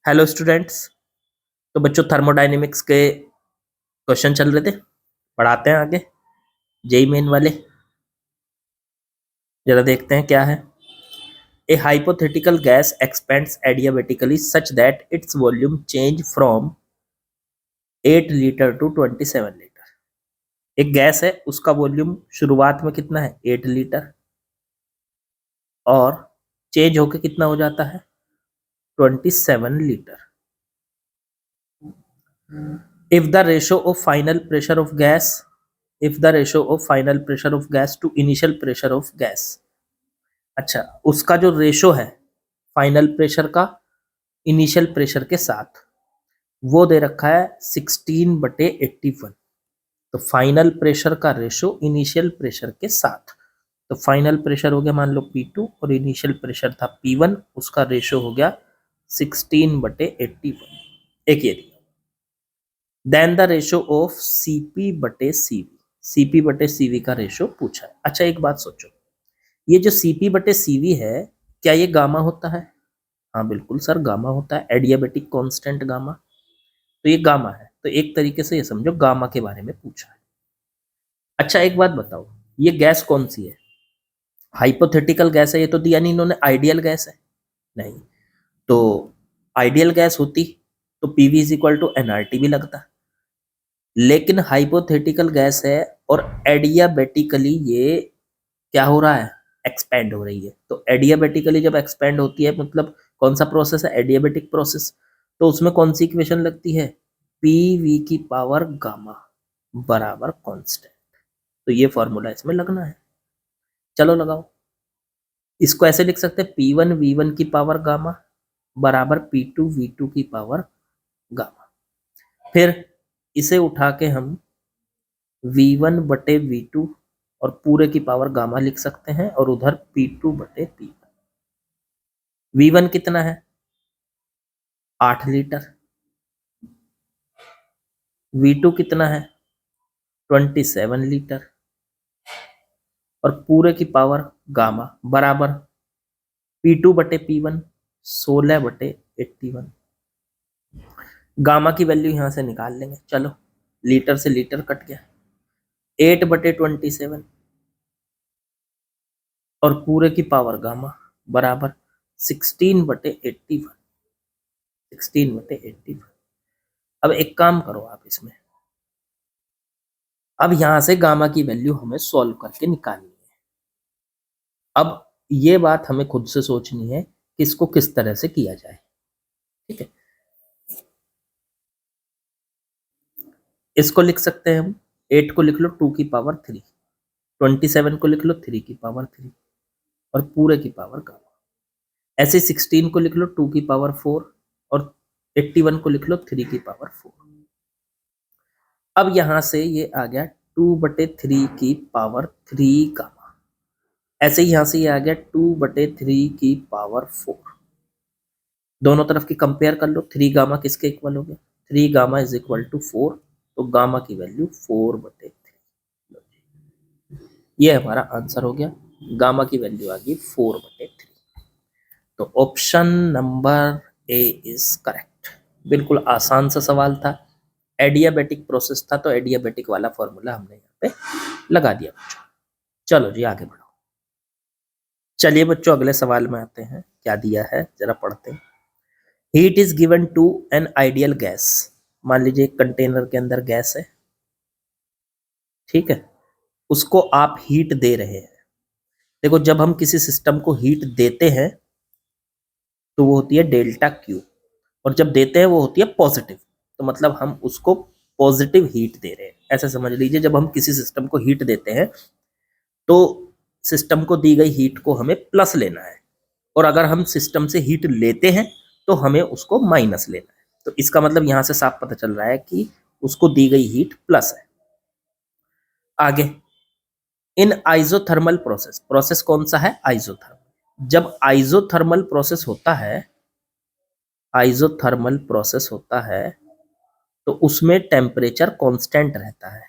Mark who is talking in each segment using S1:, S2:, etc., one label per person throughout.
S1: Hello students. तो बच्चों thermodynamics के क्वेश्चन चल रहे थे, पढ़ाते हैं आगे जेई मेन वाले। जरा देखते हैं क्या है। A hypothetical gas expands adiabatically such that its volume change from 8 litre to 27 litre. एक गैस है, उसका वॉल्यूम शुरुआत में कितना है 8 लीटर और चेंज होके कितना हो जाता है 27 litre. If the ratio of final pressure of gas, if the ratio of final pressure of gas to initial pressure of gas, अच्छा उसका जो रेशो है फाइनल प्रेशर का इनिशियल प्रेशर के साथ वो दे रखा है 16/81। तो फाइनल प्रेशर का रेशो इनिशियल प्रेशर के साथ, तो फाइनल प्रेशर हो गया मान लो P2 और इनिशियल प्रेशर था P1, उसका रेशो हो गया 16/81। एक ये दिया। Then the ratio of CP/CV, CP/CV का रेशो पूछा है। अच्छा एक बात सोचो, ये जो CP/CV है क्या ये गामा होता है? हाँ बिल्कुल सर, गामा होता है, एडियाबेटिक कांस्टेंट गामा। तो ये गामा है, तो एक तरीके से ये समझो गामा के बारे में पूछा है। अच्छा एक बात बताओ, ये गैस कौन सी है? हाइपोथेटिकल गैस है, ये तो दिया नहीं इन्होंने। आइडियल गैस है नहीं, तो आइडियल गैस होती तो PV is equal to NRT भी लगता, लेकिन हाइपोथेटिकल गैस है और एडियाबेटिकली ये क्या हो रहा है एक्सपेंड हो रही है। तो एडियाबेटिकली जब एक्सपेंड होती है मतलब कौन सा प्रोसेस है एडियाबेटिक प्रोसेस, तो उसमें कौन सी इक्वेशन लगती है PV की पावर गामा बराबर कांस्टेंट। तो ये फॉर्मूला इसमें लगना है। चलो लगाओ, इसको ऐसे लिख सकते हैं P1 V1 की पावर गामा बराबर P2 V2 की पावर गामा। फिर इसे उठा के हम V1/V2 और पूरे की पावर गामा लिख सकते हैं और उधर P2/P1। V1 कितना है 8 लीटर, V2 कितना है 27 लीटर और पूरे की पावर गामा बराबर P2/P1 16/81। गामा की वैल्यू यहां से निकाल लेंगे। चलो लीटर से लीटर कट गया, 8/27 और पूरे की पावर गामा बराबर 16/81। 16/81। अब एक काम करो आप इसमें, अब यहां से गामा की वैल्यू हमें सॉल्व करके निकालनी है। अब ये बात हमें खुद से सोचनी है कि इसको किस तरह से किया जाए। ठीक है, इसको लिख सकते हैं हम 8 को लिख लो 2 की पावर 3, 27 को लिख लो 3 की पावर 3 और पूरे की पावर गामा। ऐसे 16 को लिख लो 2 की पावर 4 और 81 को लिख लो 3 की पावर 4। अब यहां से ये आ गया 2/3 की पावर 3 गामा। ऐसे ही यहां से ये आ गया 2/3 की पावर 4। दोनों तरफ की कंपेयर कर लो, 3 गामा किसके इक्वल हो गया 3 गामा इज इक्वल टू 4, तो गामा की वैल्यू 4/3। ये हमारा आंसर हो गया, गामा की वैल्यू आ गई 4/3। तो option number A is correct. बिल्कुल आसान सा सवाल था, एडियाबेटिक प्रोसेस था तो एडियाबेटिक वाला फॉर्मूला हमने यहाँ पे लगा दिया बच्चों। चलो जी आगे बढ़ो। चलिए बच्चों अगले सवाल में आते हैं, क्या दिया है जरा पढ़ते हैं। Heat is given to an ideal gas. मान लीजिए एक कंटेनर के अंदर गैस है, ठीक है, उसको आप हीट दे रहे हैं। देखो जब हम किसी सिस्टम को हीट देते हैं तो वो होती है डेल्टा क्यू, और जब देते हैं वो होती है पॉजिटिव। तो मतलब हम उसको पॉजिटिव हीट दे रहे हैं, ऐसा समझ लीजिए। जब हम किसी सिस्टम को हीट देते हैं तो सिस्टम को दी गई हीट को हमें प्लस लेना है, और अगर हम सिस्टम से हीट लेते हैं तो हमें उसको माइनस लेना है। तो इसका मतलब यहां से साफ पता चल रहा है कि उसको दी गई हीट प्लस है। आगे, इन आइजोथर्मल प्रोसेस, प्रोसेस कौन सा है आइजोथर्मल। जब आइजोथर्मल प्रोसेस होता है, आइजोथर्मल प्रोसेस होता है तो उसमें टेम्परेचर कांस्टेंट रहता है।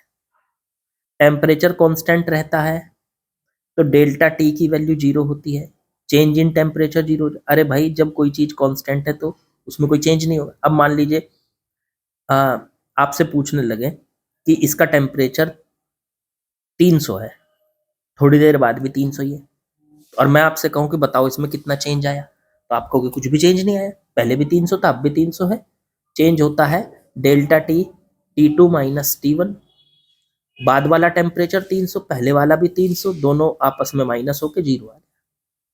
S1: टेम्परेचर कांस्टेंट रहता है तो डेल्टा T की वैल्यू 0 होती है, चेंज इन टेम्परेचर 0। अरे भाई जब कोई चीज कांस्टेंट है तो उसमें कोई चेंज नहीं होगा। अब मान लीजिए आपसे पूछने लगे कि इसका टेम्परेचर 300 है, थोड़ी देर बाद भी 300 ही है, और मैं आपसे कहूं कि बताओ इसमें कितना चेंज आया, तो आप कहोगे कुछ भी चेंज नहीं आया, पहले भी 300 था, अब भी 300 है। चेंज होता है delta T, T2 minus T1, बाद वाला टेम्परेचर 300, पहले वाला भी 300, दोनों आपस में माइनस होके जीरो आ गया।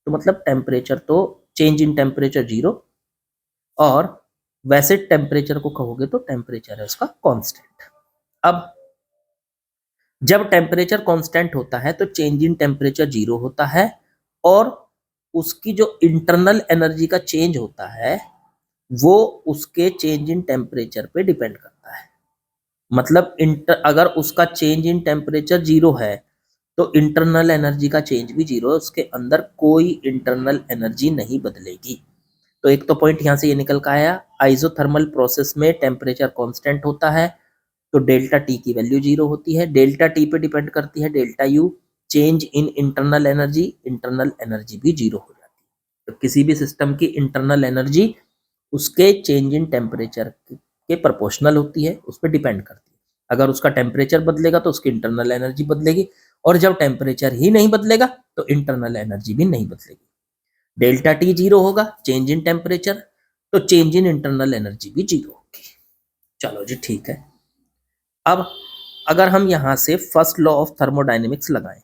S1: तो मतलब टेम्परेचर तो चेंज इन टेम्परेचर जीरो, और वैसे टेम्परेचर को कहोगे तो टेम्परेचर है उसका कांस्टेंट। अब जब टेम्परेचर कांस्टेंट होता है तो चेंज इन टेम्परेचर जीरो होता है, और उसकी जो इंटरनल एनर्जी का चेंज होता है वो उसके चेंज इन टेम्परेचर पे डिपेंड करता है। मतलब अगर उसका चेंज इन टेम्परेचर जीरो है तो इंटरनल एनर्जी का चेंज भी जीरो है, उसके अंदर कोई इंटरनल एनर्जी नहीं बदलेगी। तो एक तो पॉइंट यहाँ से ये निकल का आया, आइसोथर्मल प्रोसेस में टेम्परेचर कांस्टेंट होता है तो डेल्टा टी की वैल्यू जीरो होती है, डेल्टा टी पे डिपेंड करती है delta U, change in internal energy भी जीरो हो जाती है। तो किसी भी सिस्टम की इंटरनल एनर्जी उसके चेंज इन टेम्परेचर के प्रोपोर्शनल होती है, उस पर डिपेंड करती है। अगर उसका टेम्परेचर बदलेगा तो उसकी इंटरनल एनर्जी बदलेगी, और जब टेम्परेचर ही नहीं बदलेगा तो इंटरनल एनर्जी भी नहीं बदलेगी। डेल्टा टी जीरो होगा, चेंज इन टेम्परेचर, तो चेंज इन इंटरनल एनर्जी भी जीरो होगी। चलो जी ठीक है। अब अगर हम यहां से फर्स्ट लॉ ऑफ थर्मोडायनेमिक्स लगाएं,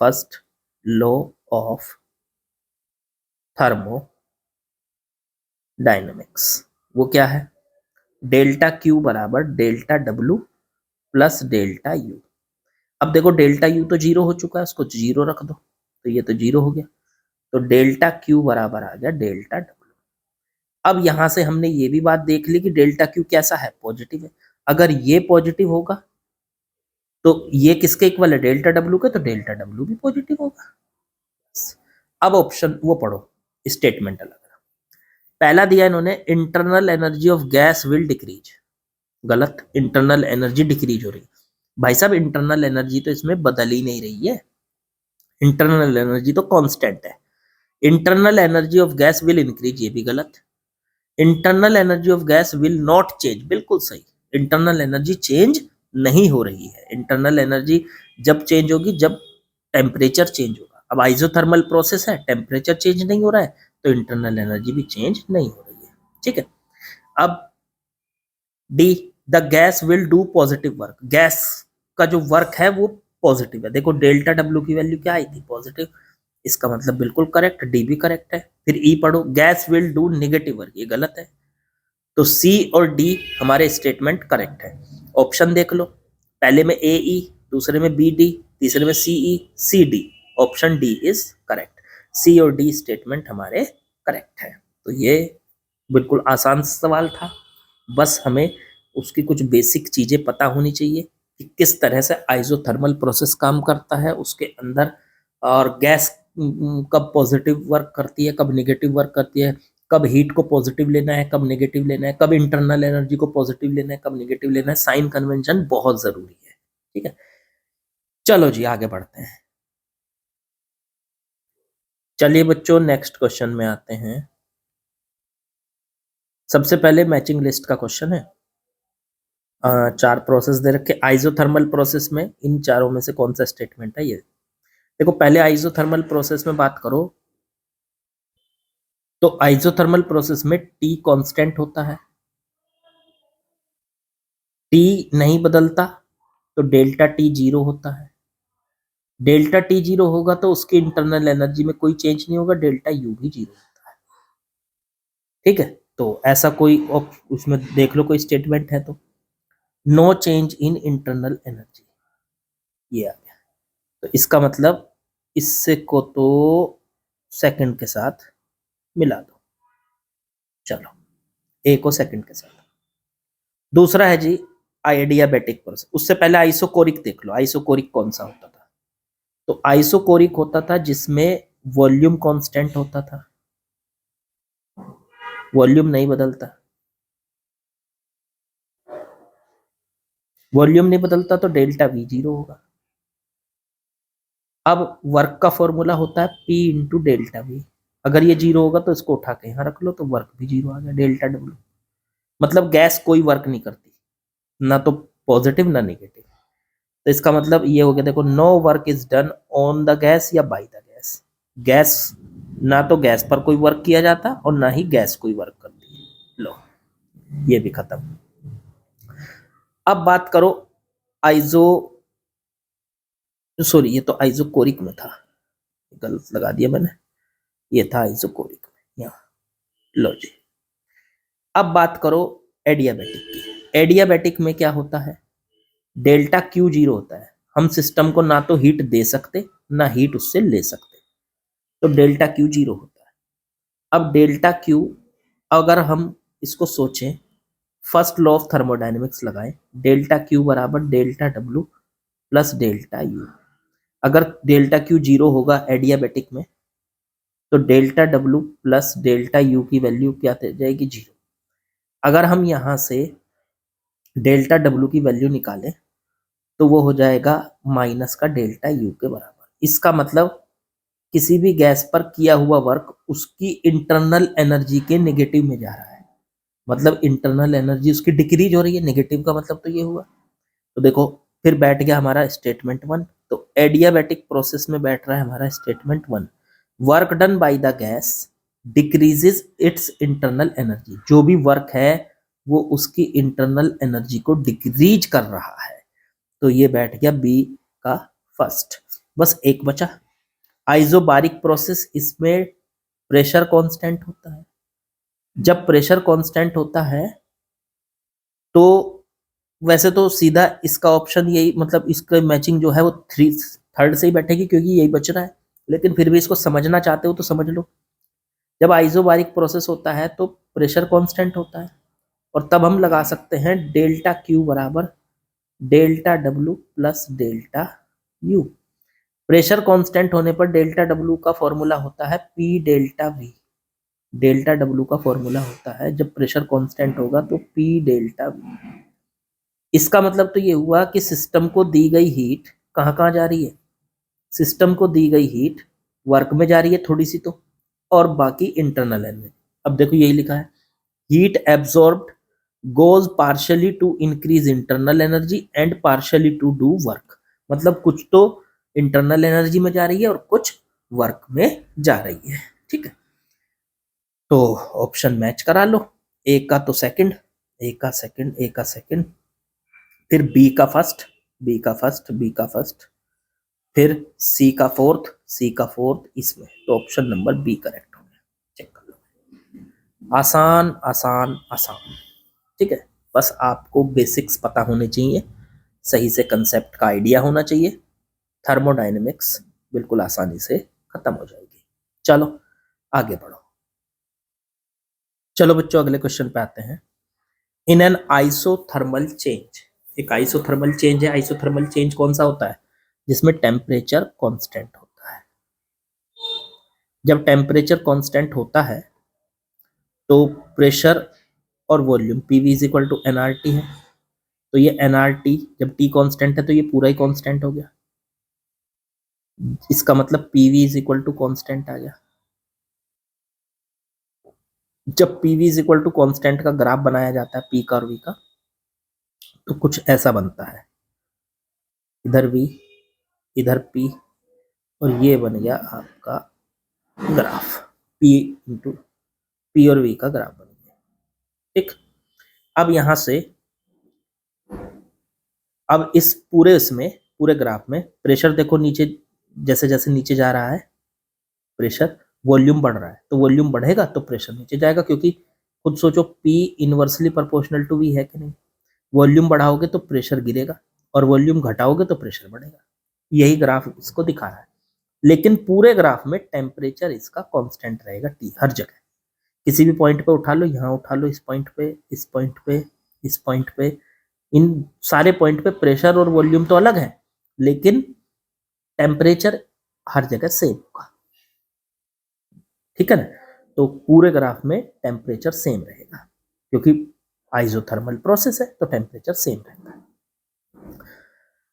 S1: फर्स्ट लॉ ऑफ थर्मोडायनेमिक्स, वो क्या है, डेल्टा क्यू बराबर delta W plus delta U. अब देखो डेल्टा यू तो जीरो हो चुका है, उसको जीरो रख दो, तो ये तो जीरो हो गया, तो डेल्टा क्यू बराबर आ गया डेल्टा डब्ल्यू। अब यहां से हमने ये भी बात देख ली कि डेल्टा क्यू कैसा है, पॉजिटिव है। अगर ये पॉजिटिव होगा तो ये किसके इक्वल है, डेल्टा डब्ल्यू के, तो डेल्टा डब्ल्यू भी पॉजिटिव होगा। अब ऑप्शन वो पढ़ो, स्टेटमेंट अलग। पहला दिया इन्होंने, internal energy of gas will decrease, गलत, इंटरनल एनर्जी डिक्रीज हो रही। भाई साहब इंटरनल एनर्जी तो इसमें बदल ही नहीं रही है, इंटरनल एनर्जी तो कांस्टेंट है। Internal energy of gas will increase, ये भी गलत। Internal energy of gas will not change, बिल्कुल सही, इंटरनल एनर्जी चेंज नहीं हो रही है। इंटरनल एनर्जी जब चेंज होगी जब टेम्परेचर चेंज होगा। अब आइसोथर्मल प्रोसेस है, टेम्परेचर चेंज नहीं हो रहा है तो इंटरनल एनर्जी भी चेंज नहीं हो रही है। ठीक है। अब D, the gas will do positive work, gas का जो वर्क है वो पॉजिटिव है। देखो डेल्टा डब्ल्यू की वैल्यू क्या आई थी, पॉजिटिव, इसका मतलब बिल्कुल करेक्ट, डी भी करेक्ट है। फिर ई पढ़ो, gas will do negative work, ये गलत है। तो सी और डी हमारे स्टेटमेंट करेक्ट है। ऑप्शन देख लो, पहले में ए ई, दूसरे में बी डी, तीसरे में C E C D, option D is correct. C और डी स्टेटमेंट हमारे करेक्ट है। तो ये बिल्कुल आसान सवाल था, बस हमें उसकी कुछ बेसिक चीजें पता होनी चाहिए कि किस तरह से आइसोथर्मल प्रोसेस काम करता है उसके अंदर, और गैस कब पॉजिटिव वर्क करती है, कब नेगेटिव वर्क करती है, कब हीट को पॉजिटिव लेना है, कब नेगेटिव लेना है, कब इंटरनल एनर्जी को पॉजिटिव लेना है, कब नेगेटिव लेना है। साइन कन्वेंशन बहुत जरूरी है। ठीक है, चलो जी आगे बढ़ते हैं। चलिए बच्चों नेक्स्ट क्वेश्चन में आते हैं। सबसे पहले मैचिंग लिस्ट का क्वेश्चन है। चार प्रोसेस दे रखे, आइसोथर्मल प्रोसेस में इन चारों में से कौन सा स्टेटमेंट है ये देखो। पहले आइसोथर्मल प्रोसेस में बात करो तो आइसोथर्मल प्रोसेस में टी कांस्टेंट होता है, टी नहीं बदलता तो डेल्टा टी जीरो होता है। डेल्टा टी जीरो होगा तो उसकी इंटरनल एनर्जी में कोई चेंज नहीं होगा, डेल्टा यू भी जीरो होता है। ठीक है, तो ऐसा कोई उसमें देख लो कोई स्टेटमेंट है तो, no change in internal energy, ये आ गया। तो इसका मतलब इससे को तो सेकंड के साथ मिला दो, चलो ए को सेकंड के साथ। दूसरा है जी आइडियाबैटिक प्रोसेस, उससे पहले आइसोकोरिक देख लो, आइसोकोरिक कौन सा होता था, तो आइसोकोरिक होता था जिसमें वॉल्यूम कांस्टेंट होता था, वॉल्यूम नहीं बदलता, वॉल्यूम नहीं बदलता तो डेल्टा वी जीरो होगा। अब वर्क का फॉर्मूला होता है पी इंटू डेल्टा वी, अगर ये जीरो होगा तो इसको उठा के यहाँ रख लो तो वर्क भी जीरो आ गया, डेल्टा डब्ल्यू। मतलब गैस कोई वर्क नहीं करती, ना तो पॉजिटिव ना नेगेटिव। तो इसका मतलब ये हो गया, देखो, no work is done on the gas या बाय द गैस। गैस, ना तो गैस पर कोई वर्क किया जाता और ना ही गैस कोई वर्क करती है। लो, ये भी खत्म। अब बात करो आइजो, सॉरी ये तो आइजोकोरिक में था, गलत लगा दिया मैंने, ये था आइजोकोरिक में यहाँ। लो जी, अब बात करो एडियाबैटिक की। एडियाबैटिक में क्या होता है, डेल्टा क्यू जीरो होता है। हम सिस्टम को ना तो हीट दे सकते ना हीट उससे ले सकते, तो डेल्टा क्यू जीरो होता है। अब डेल्टा क्यू, अगर हम इसको सोचें, फर्स्ट लॉ ऑफ थर्मोडायनेमिक्स लगाएं, डेल्टा क्यू बराबर delta W plus delta U. अगर डेल्टा क्यू जीरो होगा एडियाबैटिक में, तो delta W plus delta U की वैल्यू क्या हो जाएगी, जीरो। अगर हम यहाँ से डेल्टा डब्ल्यू की वैल्यू निकालें तो वो हो जाएगा माइनस का डेल्टा यू के बराबर। इसका मतलब किसी भी गैस पर किया हुआ वर्क उसकी इंटरनल एनर्जी के नेगेटिव में जा रहा है, मतलब इंटरनल एनर्जी उसकी डिक्रीज हो रही है। नेगेटिव का मतलब तो ये हुआ। तो देखो, फिर बैठ गया हमारा स्टेटमेंट वन। तो एडियाबैटिक प्रोसेस में बैठ रहा है हमारा statement one, work done by the gas decreases it's internal energy. जो भी वर्क है वो उसकी इंटरनल एनर्जी को डिक्रीज कर रहा है। तो ये बैठ गया बी का फर्स्ट। बस एक बचा आइजोबारिक प्रोसेस। इसमें प्रेशर कांस्टेंट होता है। जब प्रेशर कांस्टेंट होता है तो वैसे तो सीधा इसका ऑप्शन यही, मतलब इसका मैचिंग जो है वो थर्ड से ही बैठेगी क्योंकि यही बच रहा है, लेकिन फिर भी इसको समझना चाहते हो तो समझ लो। जब आइजोबारिक प्रोसेस होता है तो प्रेशर कांस्टेंट होता है, और तब हम लगा सकते हैं डेल्टा क्यू बराबर delta W plus delta U. Pressure constant होने पर डेल्टा डब्ल्यू का फॉर्मूला होता है P delta we. Delta W का फॉर्मूला होता है, जब प्रेशर कांस्टेंट होगा तो पी डेल्टा वी। इसका मतलब तो ये हुआ कि सिस्टम को दी गई हीट कहाँ कहाँ जा रही है, सिस्टम को दी गई हीट वर्क में जा रही है थोड़ी सी तो, और बाकी इंटरनल एनर्जी। अब देखो यही लिखा है, heat absorbed goes partially to increase internal energy and partially to do work. मतलब कुछ तो इंटरनल एनर्जी में जा रही है और कुछ वर्क में जा रही है। ठीक है, तो ऑप्शन मैच करा लो, ए का तो सेकंड, ए का सेकंड, ए का सेकंड, फिर बी का फर्स्ट, बी का फर्स्ट, बी का फर्स्ट, फिर सी का फोर्थ, सी का फोर्थ इसमें, तो ऑप्शन नंबर बी करेक्ट हो गया। चेक कर लो, आसान आसान आसान। ठीक है, बस आपको बेसिक्स पता होने चाहिए, सही से कंसेप्ट का आइडिया होना चाहिए, थर्मोडायनेमिक्स बिल्कुल आसानी से खत्म हो जाएगी। चलो आगे बढ़ो। चलो बच्चों अगले क्वेश्चन पे आते हैं। इन एन आइसोथर्मल चेंज, एक आइसोथर्मल चेंज है। आइसोथर्मल चेंज कौन सा होता है, जिसमें टेम्परेचर कांस्टेंट होता है। जब टेम्परेचर कांस्टेंट होता है तो प्रेशर और volume PV is equal to NRT है। तो ये एनआरटी जब टी कांस्टेंट है तो ये पूरा ही कांस्टेंट हो गया। इसका मतलब PV is equal to constant आ गया। जब PV is equal to constant का ग्राफ बनाया जाता है पी का और वी का, तो कुछ ऐसा बनता है, इधर वी इधर पी, और ये बन गया आपका ग्राफ, पी इंटू पी और वी का ग्राफ बन गया। ठीक, अब यहां से, अब इस पूरे इसमें पूरे ग्राफ में प्रेशर देखो नीचे, जैसे जैसे नीचे जा रहा है प्रेशर, वॉल्यूम बढ़ रहा है, तो वॉल्यूम बढ़ेगा तो प्रेशर नीचे जाएगा, क्योंकि खुद सोचो P inversely proportional to V है कि नहीं। वॉल्यूम बढ़ाओगे तो प्रेशर गिरेगा और वॉल्यूम घटाओगे तो प्रेशर बढ़ेगा। यही ग्राफ इसको दिखा रहा है, लेकिन पूरे ग्राफ में टेम्परेचर इसका कांस्टेंट रहेगा T हर जगह। किसी भी पॉइंट पे उठा लो, यहाँ उठा लो, इस पॉइंट पे, इस पॉइंट पे, इस पॉइंट पे, इन सारे पॉइंट पे प्रेशर और वॉल्यूम तो अलग है, लेकिन टेम्परेचर हर जगह सेम होगा। ठीक है ना, तो पूरे ग्राफ में टेम्परेचर सेम रहेगा, क्योंकि आइसोथर्मल प्रोसेस है तो टेम्परेचर सेम रहता है।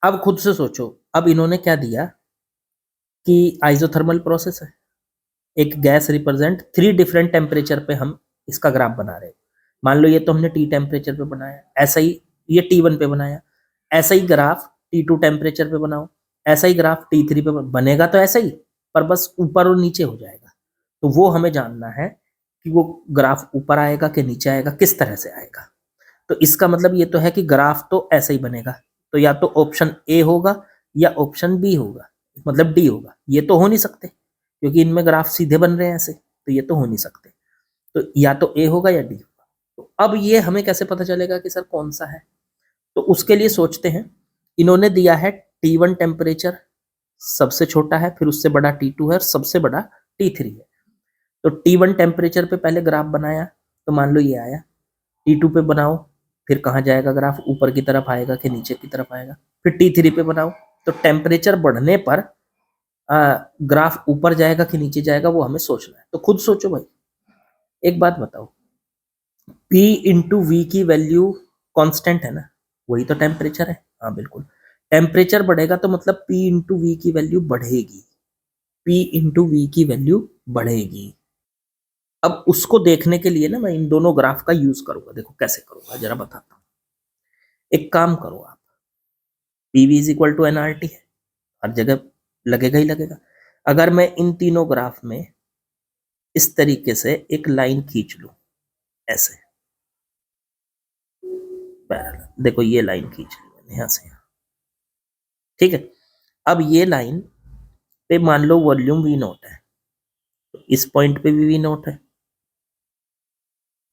S1: अब खुद से सोचो, अब इन्होंने क्या दिया कि आइसोथर्मल प्रोसेस है, एक गैस रिप्रेजेंट 3 डिफरेंट टेम्परेचर पे हम इसका ग्राफ बना रहे हैं। मान लो ये तो हमने टी टेम्परेचर पे बनाया, ऐसा ही ये T1 पे बनाया, ऐसा ही ग्राफ T2 टेम्परेचर पे बनाओ, ऐसा ही ग्राफ T3 पे बनेगा तो ऐसा ही, पर बस ऊपर और नीचे हो जाएगा। तो वो हमें जानना है कि वो ग्राफ ऊपर आएगा कि नीचे आएगा, किस तरह से आएगा। तो इसका मतलब ये तो है कि ग्राफ तो ऐसा ही बनेगा, तो या तो ऑप्शन ए होगा या ऑप्शन बी होगा, मतलब डी होगा। ये तो हो नहीं सकते क्योंकि इनमें ग्राफ सीधे बन रहे हैं ऐसे, तो ये तो हो नहीं सकते। तो या तो ए होगा या डी होगा। तो अब ये हमें कैसे पता चलेगा कि सर कौन सा है? तो उसके लिए सोचते हैं, इन्होंने दिया है T1 टेम्परेचर सबसे छोटा है, फिर उससे बड़ा T2 है और सबसे बड़ा T3 है। तो T1 टेम्परेचर पे पहले ग्राफ बनाया, तो मान लो ये आया। T2 पे बनाओ, फिर कहाँ जाएगा ग्राफ, ऊपर की तरफ आएगा कि नीचे की तरफ आएगा। फिर T3 पे बनाओ, तो टेम्परेचर बढ़ने पर ग्राफ ऊपर जाएगा कि नीचे जाएगा, वो हमें सोचना है। तो खुद सोचो भाई, एक बात बताओ, P इंटू वी की वैल्यू कांस्टेंट है ना, वही तो टेम्परेचर है। हाँ बिल्कुल, टेम्परेचर बढ़ेगा तो मतलब P इंटू वी की वैल्यू बढ़ेगी, P इंटू वी की वैल्यू बढ़ेगी। अब उसको देखने के लिए ना मैं इन दोनों ग्राफ का यूज करूंगा। देखो कैसे करूंगा, जरा बताता हूँ। एक काम करो आप, PV is equal to NRT है, हर जगह लगेगा ही लगेगा। अगर मैं इन तीनों ग्राफ में इस तरीके से एक लाइन खींच लूं, ऐसे पैरेलल, देखो ये लाइन खींच ली मैंने यहां से यहां, ठीक है। अब ये लाइन पे मान लो वॉल्यूम V नोट है, तो इस पॉइंट पे भी V नोट है,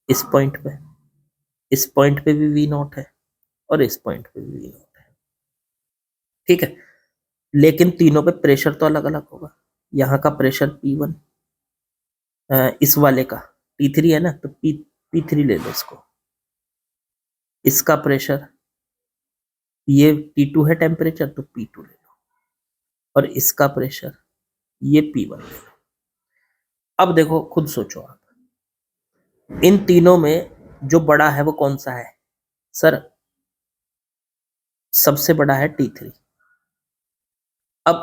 S1: इस पॉइंट पे, इस पॉइंट पे भी V नोट है, और इस पॉइंट पे भी V नोट है, ठीक है। लेकिन तीनों पे प्रेशर तो अलग अलग होगा। यहाँ का प्रेशर P1, इस वाले का T3 है ना, तो P3 ले लो इसको। इसका प्रेशर, ये T2 है टेम्परेचर, तो P2 ले लो, और इसका प्रेशर ये P1 ले लो। अब देखो खुद सोचो आप, इन तीनों में जो बड़ा है वो कौन सा है? सर सबसे बड़ा है T3। अब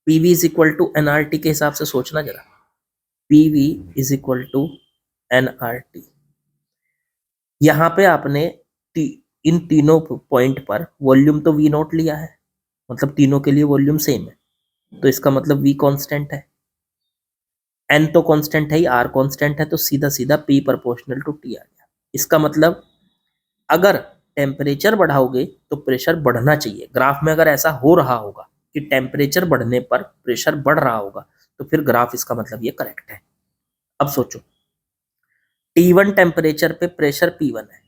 S1: PV is equal to NRT के हिसाब से सोचना जरा, PV is equal to NRT। यहाँ पे आपने इन तीनों पॉइंट पर वॉल्यूम तो V नोट लिया है, मतलब तीनों के लिए वॉल्यूम सेम है, तो इसका मतलब V कांस्टेंट है, N तो कांस्टेंट है ही, R कांस्टेंट है, तो सीधा सीधा P प्रोपोर्शनल टू T आ गया। इसका मतलब अगर टेम्परेचर बढ़ाओगे तो प्रेशर बढ़ना चाहिए। ग्राफ में अगर ऐसा हो रहा होगा कि टेम्परेचर बढ़ने पर प्रेशर बढ़ रहा होगा, तो फिर ग्राफ इसका मतलब ये करेक्ट है। अब सोचो, T1 टेम्परेचर पे प्रेशर P1 है,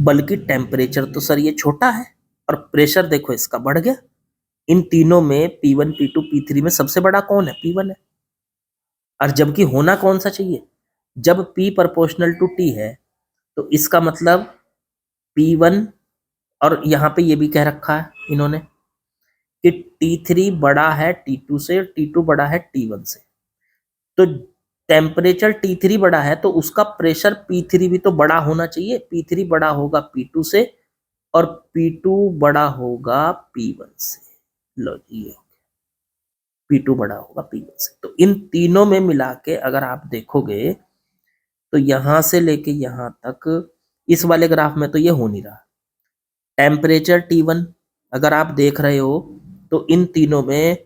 S1: बल्कि टेम्परेचर तो सर ये छोटा है और प्रेशर देखो इसका बढ़ गया। इन तीनों में P1 P2 P3 में सबसे बड़ा कौन है? P1 है। और जबकि होना कौन सा चाहिए? जब P प्रोपोर्शनल टू T है, तो इसका मतलब P1, और यहाँ पे ये भी कह रखा है इन्होंने कि T3 बड़ा है T2 से, T2 बड़ा है T1 से। तो टेम्परेचर T3 बड़ा है तो उसका प्रेशर P3 भी तो बड़ा होना चाहिए। P3 बड़ा होगा P2 से और P2 बड़ा होगा P1 से। लो जी, हो गया, P2 बड़ा होगा P1 से। तो इन तीनों में मिला के अगर आप देखोगे तो यहां से लेके यहां तक इस वाले ग्राफ में तो ये हो नहीं रहा। टेम्परेचर T1 अगर आप देख रहे हो तो इन तीनों में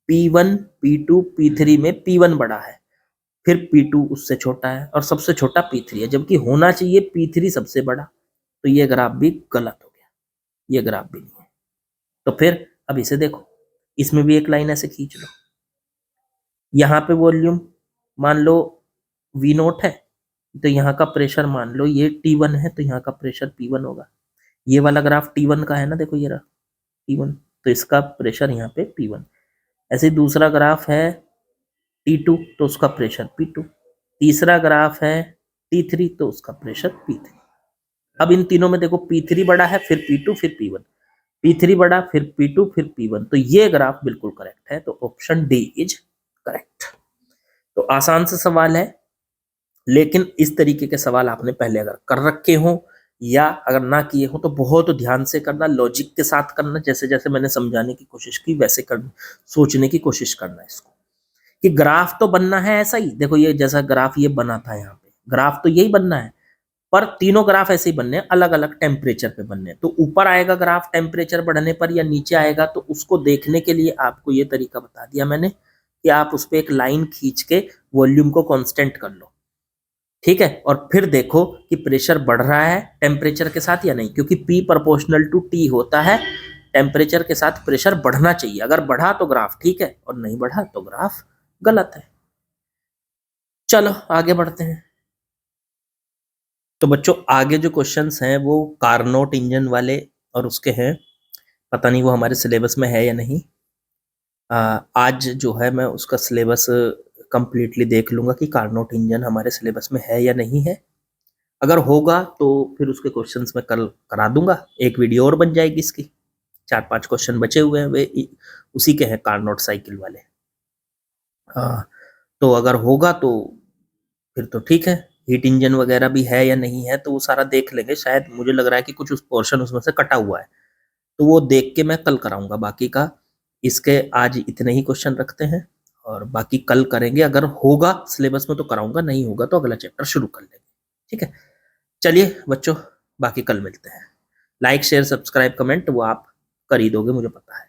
S1: P1 P2 P3 में P1 बड़ा है, फिर P2 उससे छोटा है और सबसे छोटा P3 है, जबकि होना चाहिए P3 सबसे बड़ा। तो ये ग्राफ भी गलत हो गया, ये ग्राफ भी नहीं है। तो फिर अब इसे देखो, इसमें भी एक लाइन ऐसे खींच लो। यहाँ पे वॉल्यूम मान लो V नोट है, तो यहाँ का प्रेशर मान लो ये T1 है, तो यहाँ का प्रेशर P1 होगा। ये वाला ग्राफ T1 का है ना, देखो ये रहा T1, तो इसका प्रेशर यहाँ पे P1। ऐसे दूसरा ग्राफ है T2, तो उसका प्रेशर P2। तीसरा ग्राफ है T3, तो उसका प्रेशर P3। अब इन तीनों में देखो P3 बड़ा है, फिर P2, फिर P1, P3 बड़ा, फिर P2, फिर P1। तो ये ग्राफ बिल्कुल करेक्ट है, तो ऑप्शन डी इज करेक्ट। तो आसान सा सवाल है, लेकिन इस तरीके के सवाल आपने पहले अगर कर रखे हो या अगर ना किए हो तो बहुत ध्यान से करना, लॉजिक के साथ करना, जैसे जैसे मैंने समझाने की कोशिश की वैसे करना, सोचने की कोशिश करना इसको। कि ग्राफ तो बनना है ऐसा ही, देखो ये जैसा ग्राफ ये बना था यहाँ पे, ग्राफ तो यही बनना है, पर तीनों ग्राफ ऐसे ही बनने हैं, अलग अलग टेम्परेचर पे बनने हैं। तो ऊपर आएगा ग्राफ टेम्परेचर बढ़ने पर या नीचे आएगा, तो उसको देखने के लिए आपको ये तरीका बता दिया मैंने कि आप उस पर एक लाइन खींच के वॉल्यूम को कांस्टेंट कर लो, ठीक है, और फिर देखो कि प्रेशर बढ़ रहा है टेम्परेचर के साथ या नहीं, क्योंकि P प्रोपोर्शनल टू T होता है, टेम्परेचर के साथ प्रेशर बढ़ना चाहिए, अगर बढ़ा तो ग्राफ ठीक है और नहीं बढ़ा तो ग्राफ गलत है। चलो आगे बढ़ते हैं। तो बच्चों आगे जो क्वेश्चंस हैं वो कार्नोट इंजन वाले और उसके हैं, पता नहीं वो हमारे सिलेबस में है या नहीं। आज जो है मैं उसका सिलेबस कंप्लीटली देख लूंगा कि कार्नोट इंजन हमारे सिलेबस में है या नहीं है। अगर होगा तो फिर उसके क्वेश्चंस मैं कल करा दूंगा, एक वीडियो और बन जाएगी इसकी। 4-5 क्वेश्चन बचे हुए हैं, वे उसी के हैं कार्नोट साइकिल वाले। तो अगर होगा तो फिर तो ठीक है, हीट इंजन वगैरह भी है या नहीं है तो वो सारा देख लेंगे। शायद मुझे लग रहा है कि कुछ उस पोर्शन उसमें से कटा हुआ है, तो वो देख के मैं कल कराऊंगा बाकी का। इसके आज इतने ही क्वेश्चन रखते हैं और बाकी कल करेंगे। अगर होगा सिलेबस में तो कराऊंगा, नहीं होगा तो अगला चैप्टर शुरू कर लेंगे, ठीक है। चलिए बच्चों, बाकी कल मिलते हैं। लाइक शेयर सब्सक्राइब कमेंट वो आप कर ही दोगे, मुझे पता है।